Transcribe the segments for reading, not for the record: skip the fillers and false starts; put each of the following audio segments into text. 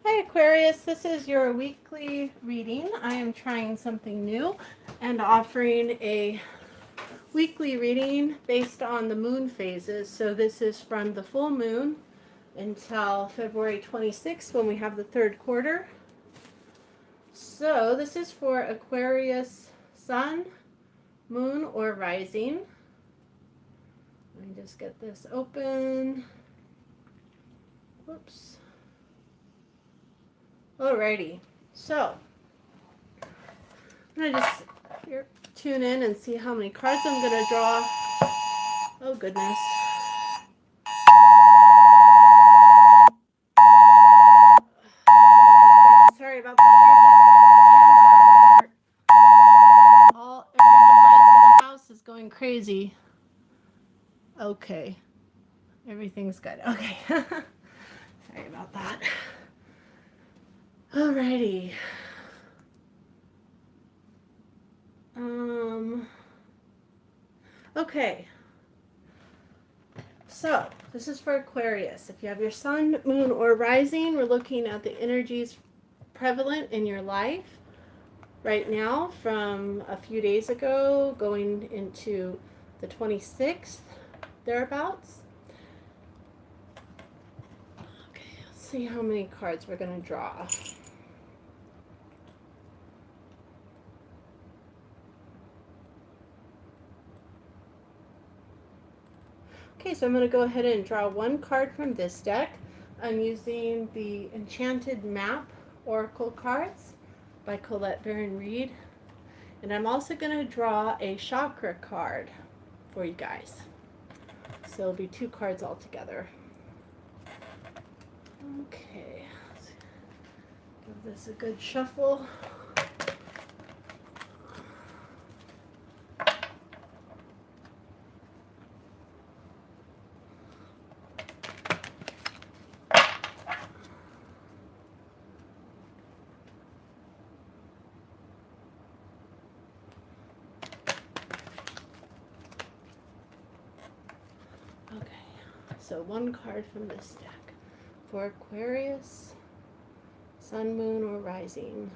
Hi Aquarius, this is your weekly reading. I am trying something new and offering a weekly reading based on the moon phases. So this is from the full moon until February 26th when we have the third quarter. So this is for Aquarius sun, moon, or rising. Let me just get this open. Whoops. Alrighty, so I'm gonna just tune in and see how many cards I'm gonna draw. Oh goodness. Sorry about that. Every device in the house is going crazy. Okay, everything's good. Okay. Sorry about that. Alrighty. Okay. So, this is for Aquarius. If you have your sun, moon, or rising, we're looking at the energies prevalent in your life right now from a few days ago going into the 26th, thereabouts. Okay, let's see how many cards we're going to draw. Okay, so I'm going to go ahead and draw one card from this deck. I'm using the Enchanted Map Oracle cards by Colette Baron Reed. And I'm also going to draw a chakra card for you guys. So it'll be two cards all together. Okay, let's give this a good shuffle. So one card from this deck for Aquarius, sun, moon, or rising.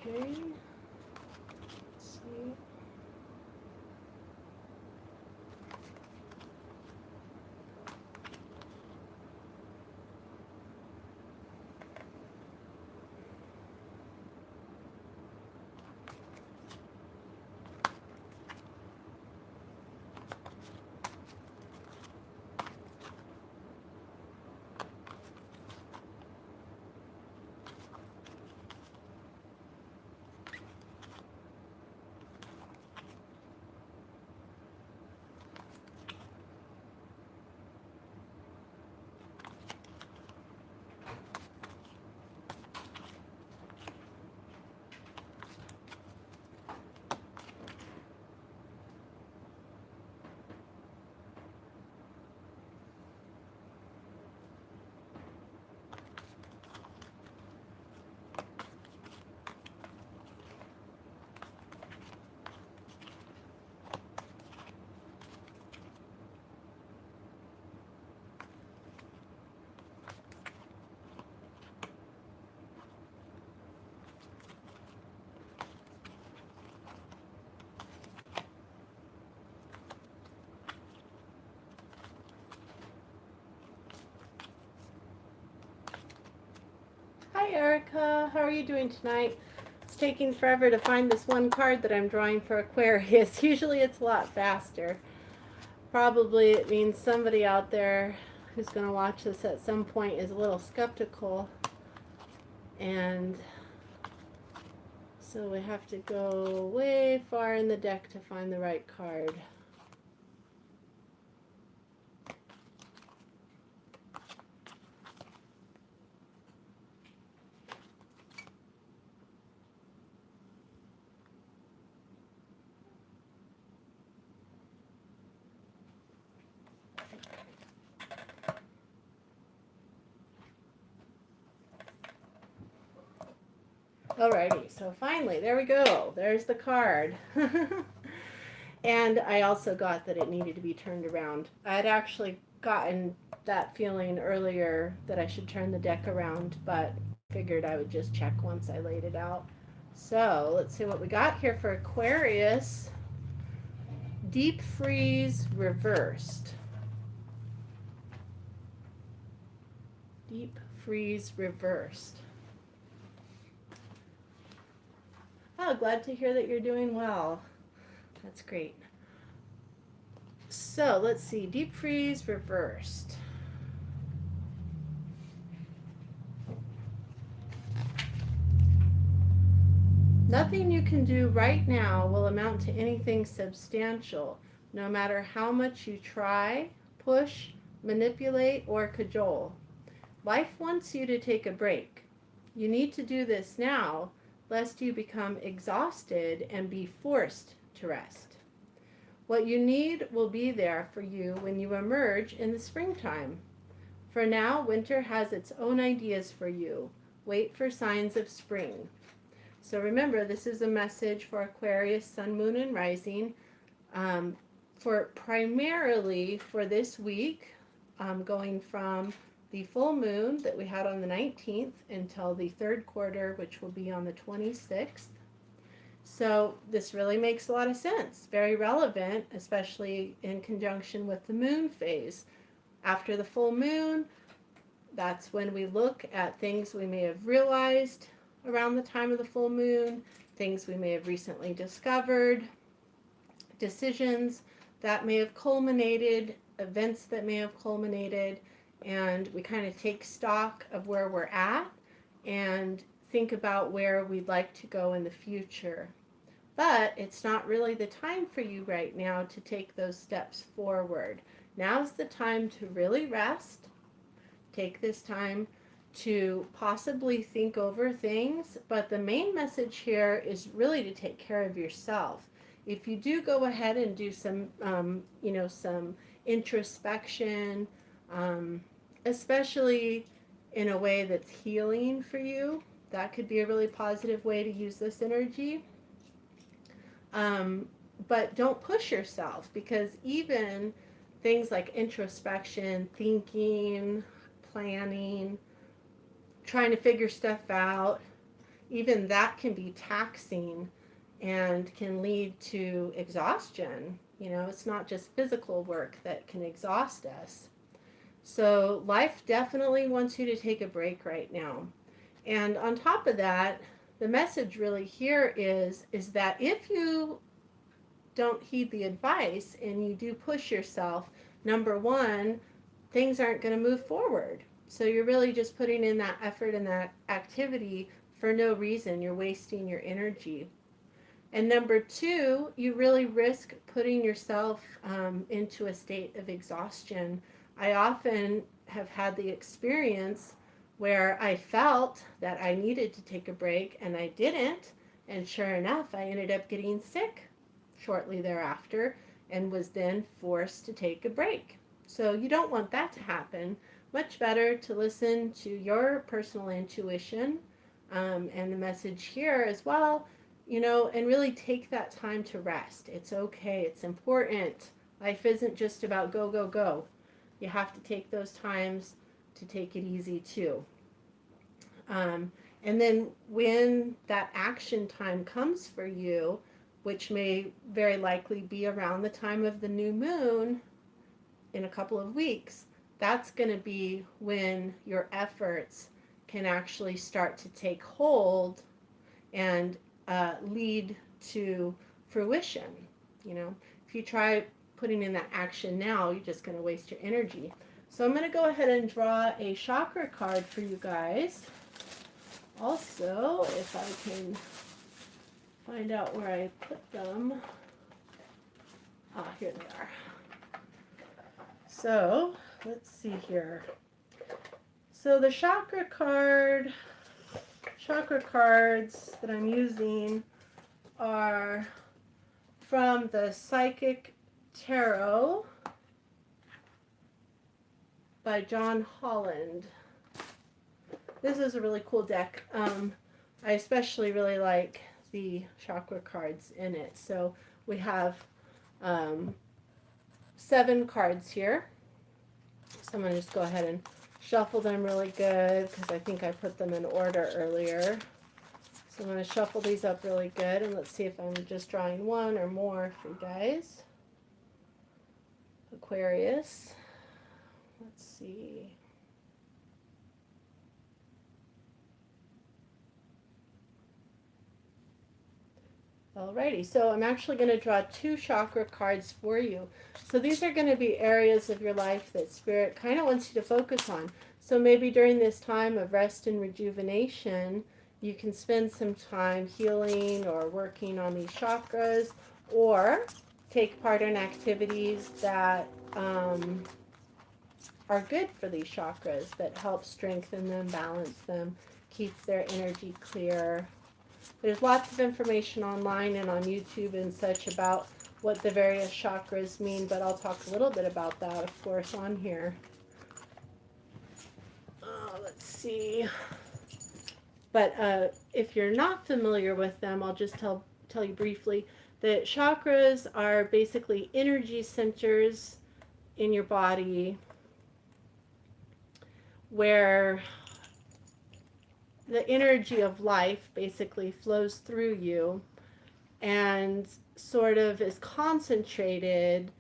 Okay. Let's see. Erica. How are you doing tonight? It's taking forever to find this one card that I'm drawing for Aquarius. Usually it's a lot faster. Probably it means somebody out there who's going to watch this at some point is a little skeptical. And so we have to go way far in the deck to find the right card. Alrighty, so finally, there we go. There's the card. And I also got that it needed to be turned around. I'd actually gotten that feeling earlier that I should turn the deck around, but figured I would just check once I laid it out. So let's see what we got here for Aquarius. Deep freeze reversed. Deep freeze reversed. Oh, glad to hear that you're doing well. That's great. So let's see, deep freeze reversed. Nothing you can do right now will amount to anything substantial, no matter how much you try, push, manipulate, or cajole. Life wants you to take a break. You need to do this now, lest you become exhausted and be forced to rest. What you need will be there for you when you emerge in the springtime. For now, winter has its own ideas for you. Wait for signs of spring. So remember, this is a message for Aquarius, Sun, Moon, and Rising. For primarily for this week, going from the full moon that we had on the 19th until the third quarter, which will be on the 26th. So this really makes a lot of sense. Very relevant, especially in conjunction with the moon phase. After the full moon, that's when we look at things we may have realized around the time of the full moon, things we may have recently discovered, decisions that may have culminated, events that may have culminated, and we kind of take stock of where we're at and think about where we'd like to go in the future. But it's not really the time for you right now to take those steps forward. Now's the time to really rest. Take this time to possibly think over things, but the main message here is really to take care of yourself. If you do go ahead and do some, some introspection, especially in a way that's healing for you, that could be a really positive way to use this energy. But don't push yourself, because even things like introspection, thinking, planning, trying to figure stuff out, even that can be taxing and can lead to exhaustion. You know, it's not just physical work that can exhaust us. So life definitely wants you to take a break right now. And on top of that, the message really here is that if you don't heed the advice and you do push yourself, number one, things aren't going to move forward. So you're really just putting in that effort and that activity for no reason. You're wasting your energy. And number two, you really risk putting yourself into a state of exhaustion. I often have had the experience where I felt that I needed to take a break and I didn't. And sure enough, I ended up getting sick shortly thereafter and was then forced to take a break. So you don't want that to happen. Much better to listen to your personal intuition and the message here as well, and really take that time to rest. It's okay. It's important. Life isn't just about go, go, go. You have to take those times to take it easy too. And then when that action time comes for you, which may very likely be around the time of the new moon in a couple of weeks, that's going to be when your efforts can actually start to take hold and lead to fruition. You know, if you try putting in that action now, you're just going to waste your energy. So I'm going to go ahead and draw a chakra card for you guys. Also, if I can find out where I put them. Ah, here they are. So, let's see here. So the chakra cards that I'm using are from the Psychic Tarot by John Holland. This is a really cool deck. I especially really like the chakra cards in it. So we have 7 cards here. So I'm going to just go ahead and shuffle them really good because I think I put them in order earlier. So I'm going to shuffle these up really good, and let's see if I'm just drawing one or more for you guys. Aquarius. Let's see. Alrighty, so I'm actually going to draw 2 chakra cards for you. So these are going to be areas of your life that Spirit kind of wants you to focus on. So maybe during this time of rest and rejuvenation, you can spend some time healing or working on these chakras, or take part in activities that are good for these chakras, that help strengthen them, balance them, keep their energy clear. There's lots of information online and on YouTube and such about what the various chakras mean, but I'll talk a little bit about that, of course, on here. Let's see. But if you're not familiar with them, I'll just tell you briefly that chakras are basically energy centers in your body where the energy of life basically flows through you and sort of is concentrated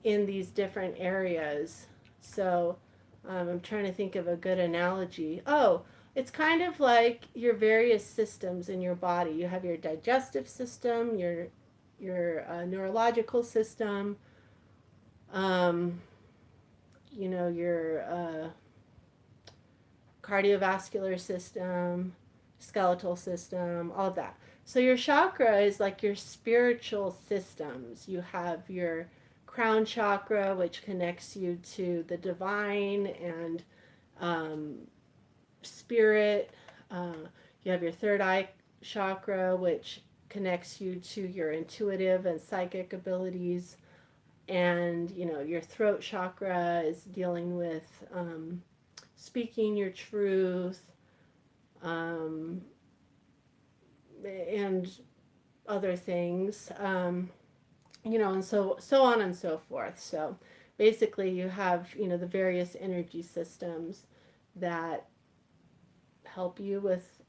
in these different areas. So I'm trying to think of a good analogy. Oh, it's kind of like your various systems in your body. You have your digestive system, your neurological system, your cardiovascular system, skeletal system, all of that. So your chakra is like your spiritual systems. You have your crown chakra, which connects you to the divine and spirit. You have your third eye chakra, which connects you to your intuitive and psychic abilities. And, your throat chakra is dealing with speaking your truth, and other things, and so on and so forth. So basically you have, the various energy systems that help you with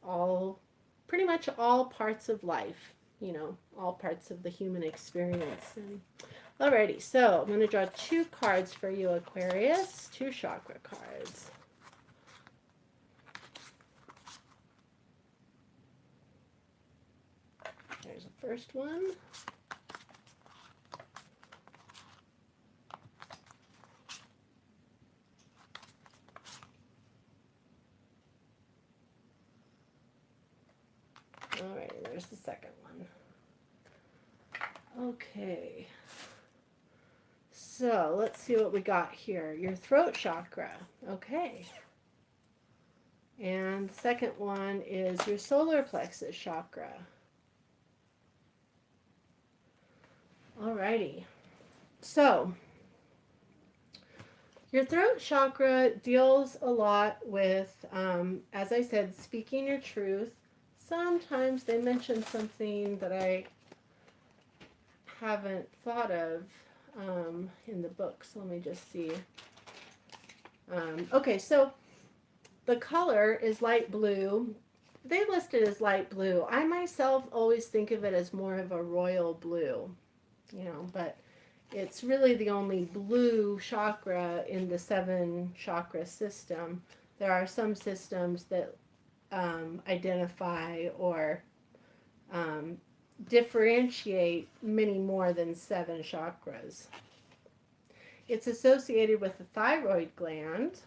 pretty much all parts of life, all parts of the human experience. And alrighty, so I'm going to draw 2 cards for you, Aquarius, 2 chakra cards. There's the first one. All right, there's the second one. Okay. So let's see what we got here. Your throat chakra. Okay. And the second one is your solar plexus chakra. Alrighty. So, your throat chakra deals a lot with, as I said, speaking your truth. Sometimes they mention something that I haven't thought of in the book. So let me just see. Okay, so the color is light blue. They list it as light blue. I myself always think of it as more of a royal blue, but it's really the only blue chakra in the 7 chakra system. there are some systems that identify or um, differentiate many more than 7 chakras. It's associated with the thyroid gland.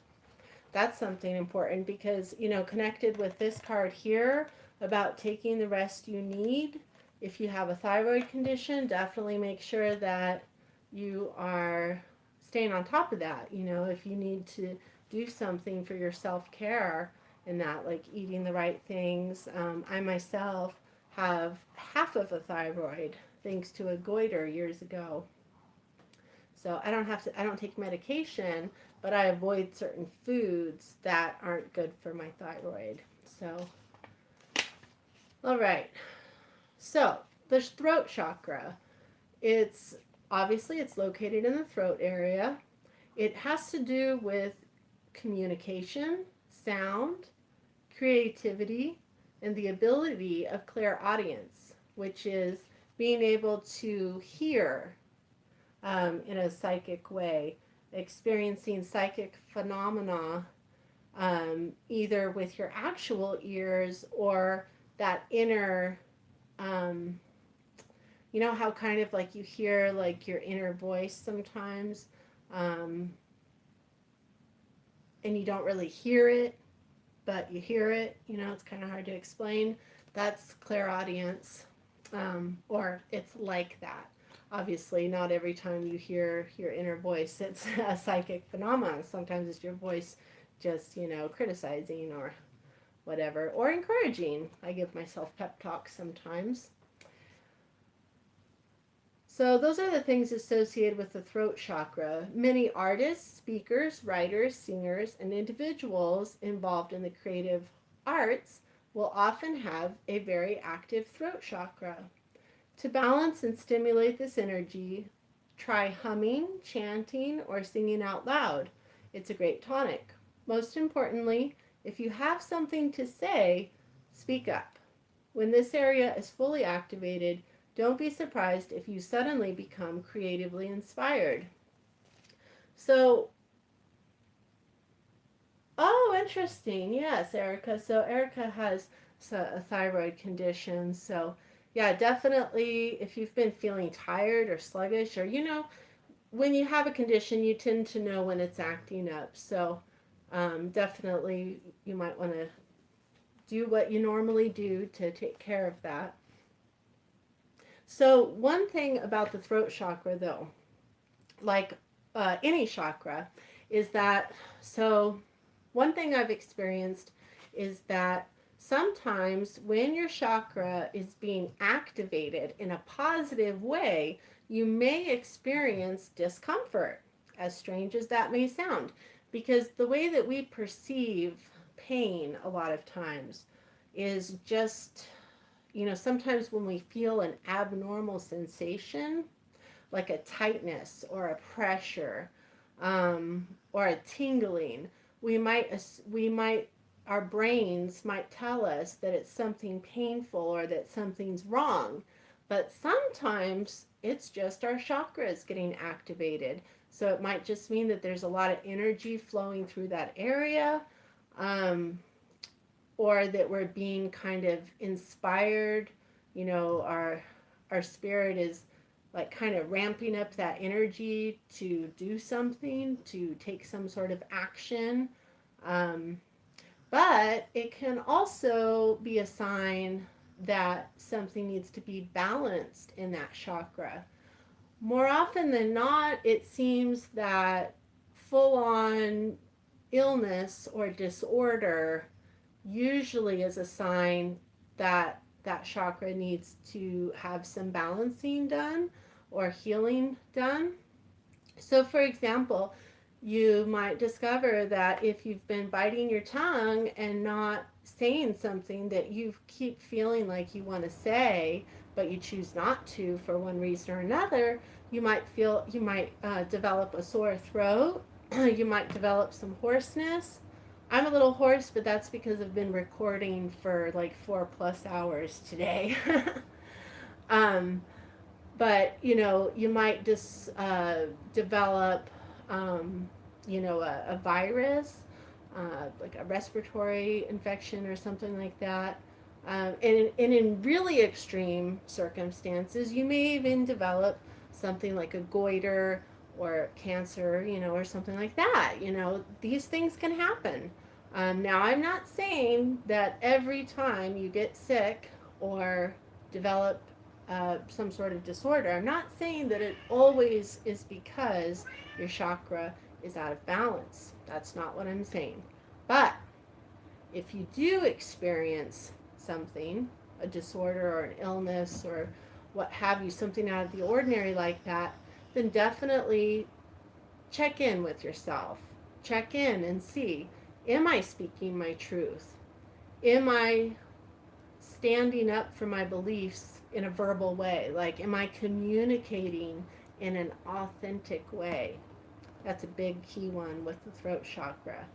That's something important because, connected with this card here about taking the rest you need. If you have a thyroid condition, definitely make sure that you are staying on top of that. If you need to do something for your self care and that, like eating the right things. I myself have half of a thyroid thanks to a goiter years ago. So I don't take medication, but I avoid certain foods that aren't good for my thyroid. So, all right. So, the throat chakra, it's obviously it's located in the throat area. It has to do with communication, sound, creativity, and the ability of clairaudience, which is being able to hear in a psychic way, experiencing psychic phenomena either with your actual ears or that inner, um, how kind of like you hear like your inner voice sometimes, um, and you don't really hear it, but you hear it. It's kind of hard to explain. That's clairaudience, or it's like that. Obviously, not every time you hear your inner voice, it's a psychic phenomenon. Sometimes it's your voice just, criticizing or whatever, or encouraging. I give myself pep talks sometimes. So those are the things associated with the throat chakra. Many artists, speakers, writers, singers, and individuals involved in the creative arts will often have a very active throat chakra. To balance and stimulate this energy, try humming, chanting, or singing out loud. It's a great tonic. Most importantly, if you have something to say, speak up. When this area is fully activated, don't be surprised if you suddenly become creatively inspired. So, oh, interesting. Yes, Erica. So, Erica has a thyroid condition. So, yeah, definitely if you've been feeling tired or sluggish, or, when you have a condition, you tend to know when it's acting up. So, definitely you might want to do what you normally do to take care of that. So, one thing about the throat chakra, though, like any chakra, is that so one thing I've experienced is that sometimes when your chakra is being activated in a positive way, you may experience discomfort, as strange as that may sound, because the way that we perceive pain a lot of times is just, sometimes when we feel an abnormal sensation, like a tightness or a pressure, or a tingling, we might our brains might tell us that it's something painful or that something's wrong, but sometimes it's just our chakras getting activated. So it might just mean that there's a lot of energy flowing through that area, um, or that we're being kind of inspired. Our spirit is like kind of ramping up that energy to do something, to take some sort of action. Um, but it can also be a sign that something needs to be balanced in that chakra. More often than not, it seems that full on illness or disorder usually is a sign that that chakra needs to have some balancing done or healing done. So, for example, you might discover that if you've been biting your tongue and not saying something that you keep feeling like you want to say, but you choose not to for one reason or another, you might develop a sore throat. You might develop some hoarseness. I'm a little hoarse, but that's because I've been recording for like 4+ hours today. um, but you might just develop, a virus like a respiratory infection or something like that. And in really extreme circumstances, you may even develop something like a goiter or cancer, or something like that. These things can happen. Now, I'm not saying that every time you get sick or develop some sort of disorder, I'm not saying that it always is because your chakra is out of balance. That's not what I'm saying. But if you do experience something, a disorder or an illness or what have you, something out of the ordinary like that, then definitely check in with yourself. Check in and see, am I speaking my truth? Am I standing up for my beliefs in a verbal way? Like, am I communicating in an authentic way? That's a big key one with the throat chakra.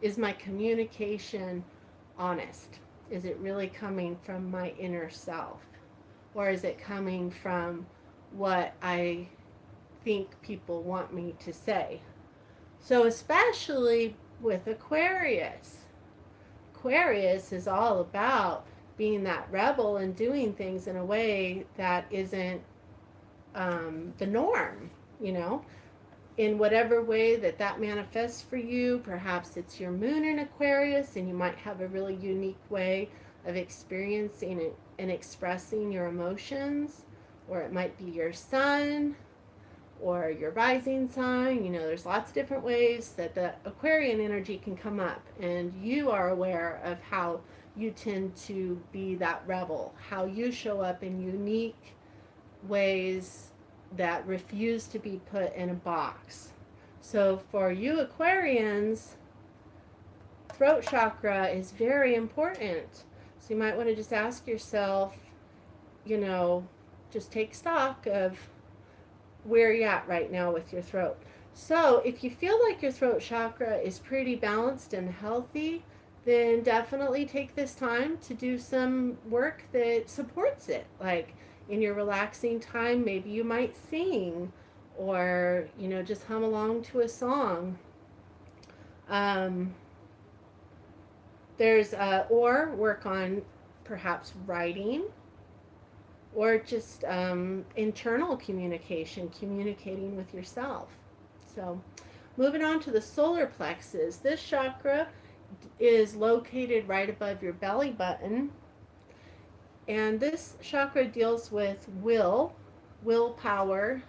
Is my communication honest? Is it really coming from my inner self? Or is it coming from what I think people want me to say? So, especially with Aquarius, Aquarius is all about being that rebel and doing things in a way that isn't the norm, you know? In whatever way that manifests for you. Perhaps it's your moon in Aquarius, and you might have a really unique way of experiencing it and expressing your emotions, or it might be your sun or your rising sign. There's lots of different ways that the Aquarian energy can come up, and you are aware of how you tend to be that rebel, how you show up in unique ways that refuse to be put in a box. So for you Aquarians, throat chakra is very important. So you might want to just ask yourself, just take stock of where you're at right now with your throat. So if you feel like your throat chakra is pretty balanced and healthy, then definitely take this time to do some work that supports it. Like, in your relaxing time, maybe you might sing or, just hum along to a song. Or work on perhaps writing or just internal communication, communicating with yourself. So, moving on to the solar plexus. This chakra is located right above your belly button. And this chakra deals with willpower,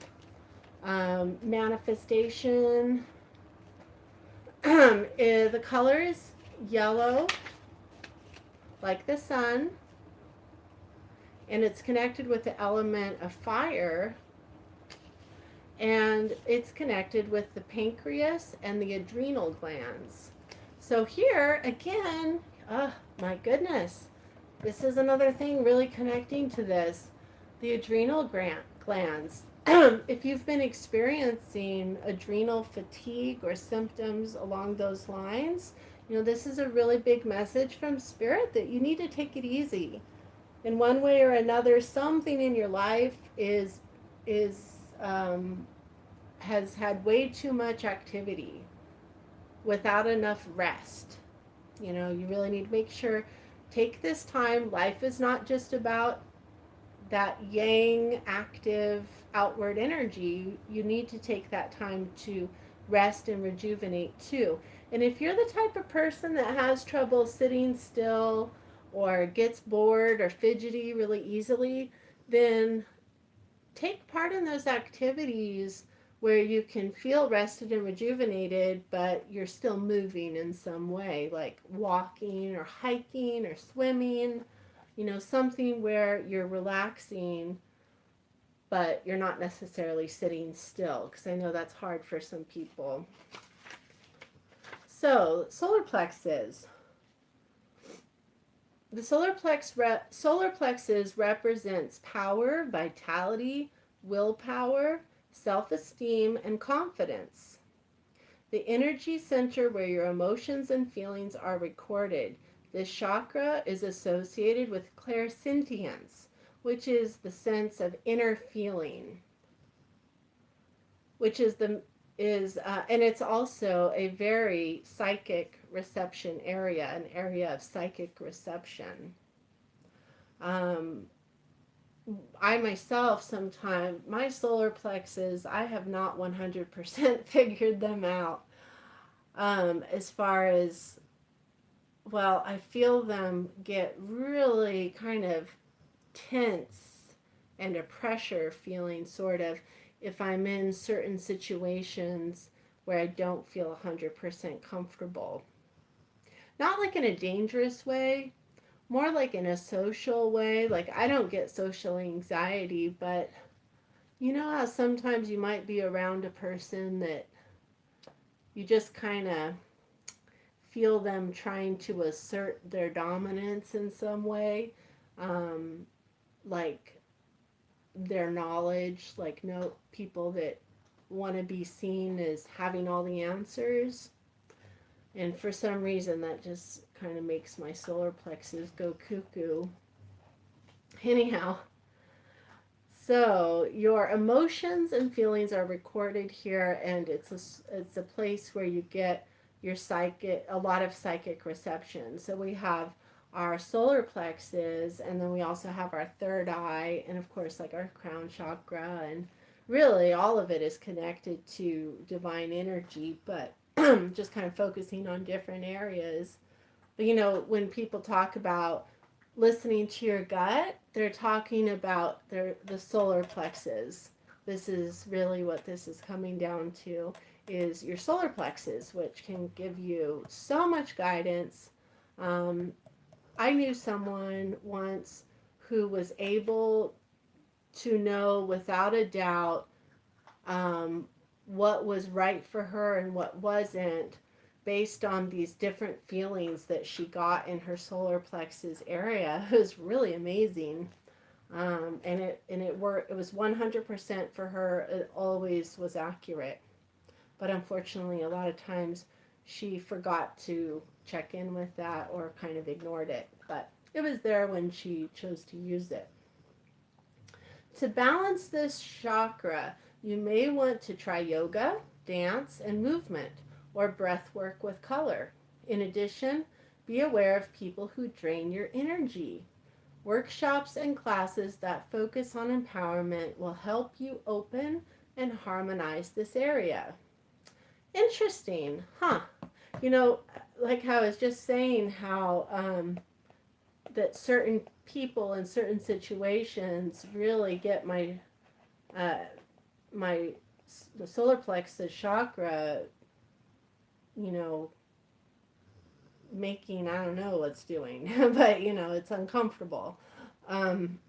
manifestation. The color is yellow, like the sun, and it's connected with the element of fire, and it's connected with the pancreas and the adrenal glands. So here, again, oh my goodness, this is another thing really connecting to this. The adrenal glands. If you've been experiencing adrenal fatigue or symptoms along those lines, this is a really big message from Spirit that you need to take it easy. In one way or another, something in your life has had way too much activity without enough rest. You really need to make sure, take this time. Life is not just about that yang, active, outward energy. You need to take that time to rest and rejuvenate too. And if you're the type of person that has trouble sitting still or gets bored or fidgety really easily, then take part in those activities where you can feel rested and rejuvenated, but you're still moving in some way, like walking or hiking or swimming, something where you're relaxing, but you're not necessarily sitting still, because I know that's hard for some people. So, solar plexus. The solar plexus represents power, vitality, willpower, self-esteem, and confidence. The energy center where your emotions and feelings are recorded. This chakra is associated with clairsentience, which is the sense of inner feeling, which is is, and it's also a very psychic reception area, an area of psychic reception. Um, I myself, sometimes, my solar plexus, I have not 100% figured them out. As far as, well, I feel them get really kind of tense and a pressure feeling, sort of, if I'm in certain situations where I don't feel 100% comfortable. Not like in a dangerous way, more like in a social way. Like, I don't get social anxiety, but you know how sometimes you might be around a person that you just kind of feel them trying to assert their dominance in some way, um, like their knowledge, like no people that want to be seen as having all the answers. And for some reason, that just kind of makes my solar plexus go cuckoo. Anyhow, so your emotions and feelings are recorded here, and it's a place where you get your psychic, a lot of psychic reception. So we have our solar plexus, and then we also have our third eye, and of course like our crown chakra, and really all of it is connected to divine energy, but just kind of focusing on different areas. But you know, when people talk about listening to your gut, they're talking about the solar plexus. This is really what this is coming down to, is your solar plexus, which can give you so much guidance. Um, I knew someone once who was able to know without a doubt, um, what was right for her and what wasn't, based on these different feelings that she got in her solar plexus area. It was really amazing. It was 100% for her. It always was accurate, but unfortunately, a lot of times she forgot to check in with that or kind of ignored it. But it was there when she chose to use it. To balance this chakra, you may want to try yoga, dance, and movement, or breath work with color. In addition, be aware of people who drain your energy. Workshops and classes that focus on empowerment will help you open and harmonize this area. Interesting, huh? You know, like how I was just saying, how that certain people in certain situations really get uh, my the solar plexus chakra, you know, making, I don't know what's doing, but you know, it's uncomfortable. Um,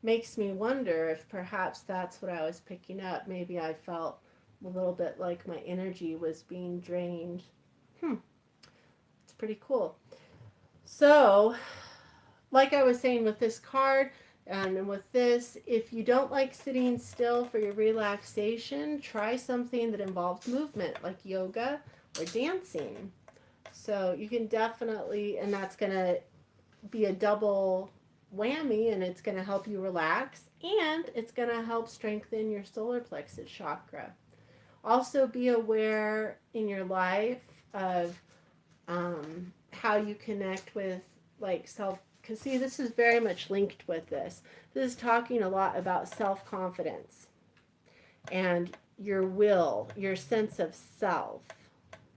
makes me wonder if perhaps that's what I was picking up. Maybe I felt a little bit like my energy was being drained. It's pretty cool. So, like I was saying with this card, and with this, if you don't like sitting still for your relaxation, try something that involves movement, like yoga or dancing. So you can definitely, and that's going to be a double whammy, and it's going to help you relax, and it's going to help strengthen your solar plexus chakra. Also, be aware in your life of how you connect with, like, self, because see, this is very much linked with this. This is talking a lot about self-confidence and your will, your sense of self.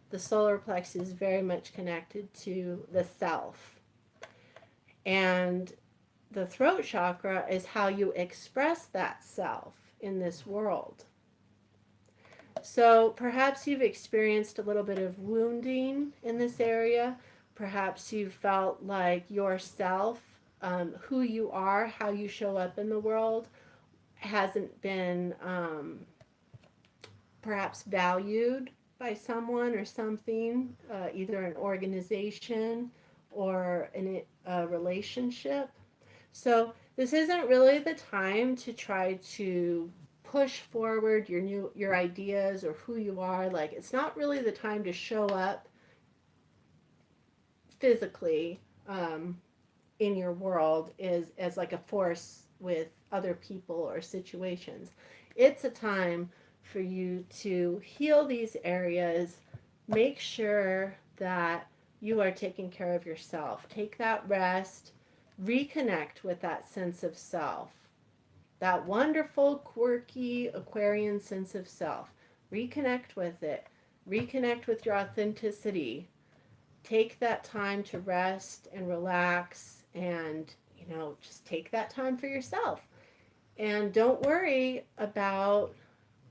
The solar plexus is very much connected to the self. And the throat chakra is how you express that self in this world. So perhaps you've experienced a little bit of wounding in this area. Perhaps you felt like yourself, who you are, how you show up in the world, hasn't been perhaps valued by someone or something, either an organization or a relationship. So this isn't really the time to try to push forward your ideas or who you are. Like, it's not really the time to show up physically, in your world as like a force with other people or situations. It's a time for you to heal these areas. Make sure that you are taking care of yourself. Take that rest, reconnect with that sense of self, that wonderful, quirky Aquarian sense of self. Reconnect with it. Reconnect with your authenticity. Take that time to rest and relax and, just take that time for yourself. And don't worry about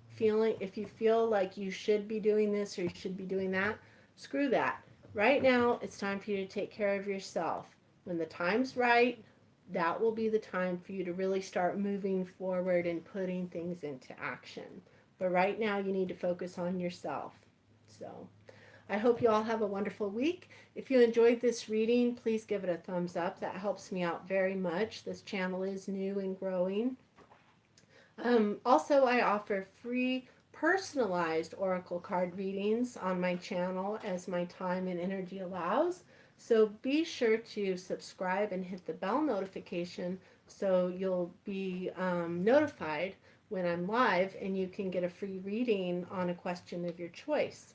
feeling, if you feel like you should be doing this or you should be doing that, screw that. Right now, it's time for you to take care of yourself. When the time's right, that will be the time for you to really start moving forward and putting things into action. But right now, you need to focus on yourself. So, I hope you all have a wonderful week. If you enjoyed this reading, please give it a thumbs up. That helps me out very much. This channel is new and growing. Also, I offer free personalized oracle card readings on my channel as my time and energy allows. So be sure to subscribe and hit the bell notification so you'll be notified when I'm live and you can get a free reading on a question of your choice.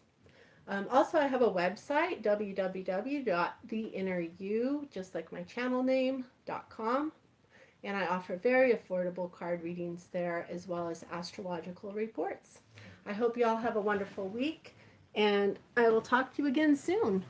Also, I have a website, www.theinneryou, just like my channel name.com. And I offer very affordable card readings there as well as astrological reports. I hope you all have a wonderful week, and I will talk to you again soon.